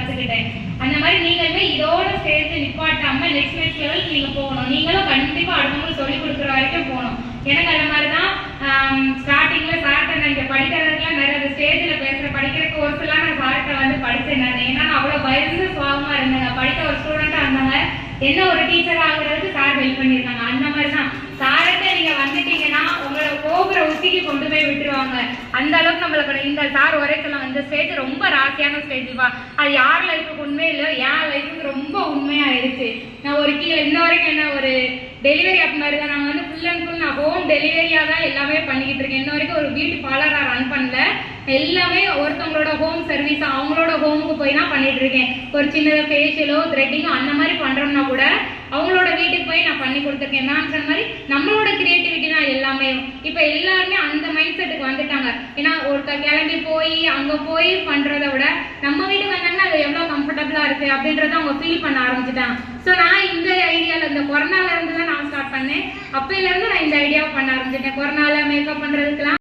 கத்துக்கிட்டேன். அந்த மாதிரி நீங்களுமே இதோட சேர்த்து நிப்பாட்டாம நெக்ஸ்ட் லெவலுக்கு நீங்க போகணும். நீங்களும் கண்டிப்பா அடுத்தவங்களுக்கு சொல்லிக் கொடுக்குற வரைக்கும் போகணும். எனக்கு அந்த மாதிரிதான் ஸ்டார்டிங்ல சார்ட்ட நான் இங்க படிக்கிறதுக்குலாம் நிறைய ஸ்டேஜ்ல பேசுற படிக்கிற கோர்ஸ்லாம் நான் சார்ட்ட வந்து படிச்சேன். நான் ஏன்னா அவ்வளவு பயந்து சுவாபமா இருந்தாங்க. படிக்க ஒரு ஸ்டூடெண்டா இருந்தாங்க. என்ன ஒரு டீச்சர் ஆகுறதுக்கு சார் ஹெல்ப் பண்ணியிருக்காங்க. அந்த மாதிரி தான் சார்கிட்ட நீங்க வந்துட்டீங்கன்னா உங்களை கோபுர உச்சிக்கு கொண்டு போய் விட்டுருவாங்க. அந்த அளவுக்கு நம்மளுக்கு இந்த சார் ஒரே சொல்லுவாங்க, இந்த ஸ்டேஜ் ரொம்ப ராசியான ஸ்டேஜ்ப்பா. அது யார் லைஃபுக்கு உண்மை இல்லை, என் லைஃபுக்கு ரொம்ப உண்மையாயிருச்சு. நான் ஒரு கீழே இன்ன வரைக்கும் என்ன ஒரு டெலிவரி அப் மாதிரி தான். நாங்கள் வந்து ஃபுல் அண்ட் ஃபுல் நான் ஹோம் டெலிவரியா தான் எல்லாமே பண்ணிக்கிட்டு இருக்கேன். இன்ன வரைக்கும் ஒரு வீட்டு பார்லரா ரன் பண்ணல. எல்லாமே ஒருத்தவங்களோட ஹோம் சர்வீஸ் அவங்களோட ஹோமுக்கு போய் தான் பண்ணிட்டு இருக்கேன். ஒரு சின்ன ஃபேஷியலோ த்ரெட்டிங்கோ அந்த மாதிரி பண்றோம்னா கூட அவங்களோட வீட்டுக்கு போய் நான் பண்ணி கொடுத்துருக்கேன். நான் சொன்ன மாதிரி நம்மளோட கிரியேட்டிவிட்டி தான் எல்லாமே. இப்ப எல்லாருமே அந்த மைண்ட் செட்டுக்கு வந்துட்டாங்க. ஏன்னா ஒருத்தர் கிளம்பி போய் அங்க போய் பண்றத விட நம்ம வீட்டுக்கு வந்தாங்கன்னா அது எவ்வளவு கம்ஃபர்டபுளா இருக்கு அப்படின்றத அவங்க ஃபீல் பண்ண ஆரம்பிச்சுட்டாங்க. ஸோ நான் இந்த ஐடியால இந்த கொரோனால இருந்து தான் நான் ஸ்டார்ட் பண்ணேன். அப்பையில இருந்து நான் இந்த ஐடியாவை பண்ண ஆரம்பிச்சிட்டேன். கொரோனால மேக்கப் பண்றதுக்குலாம்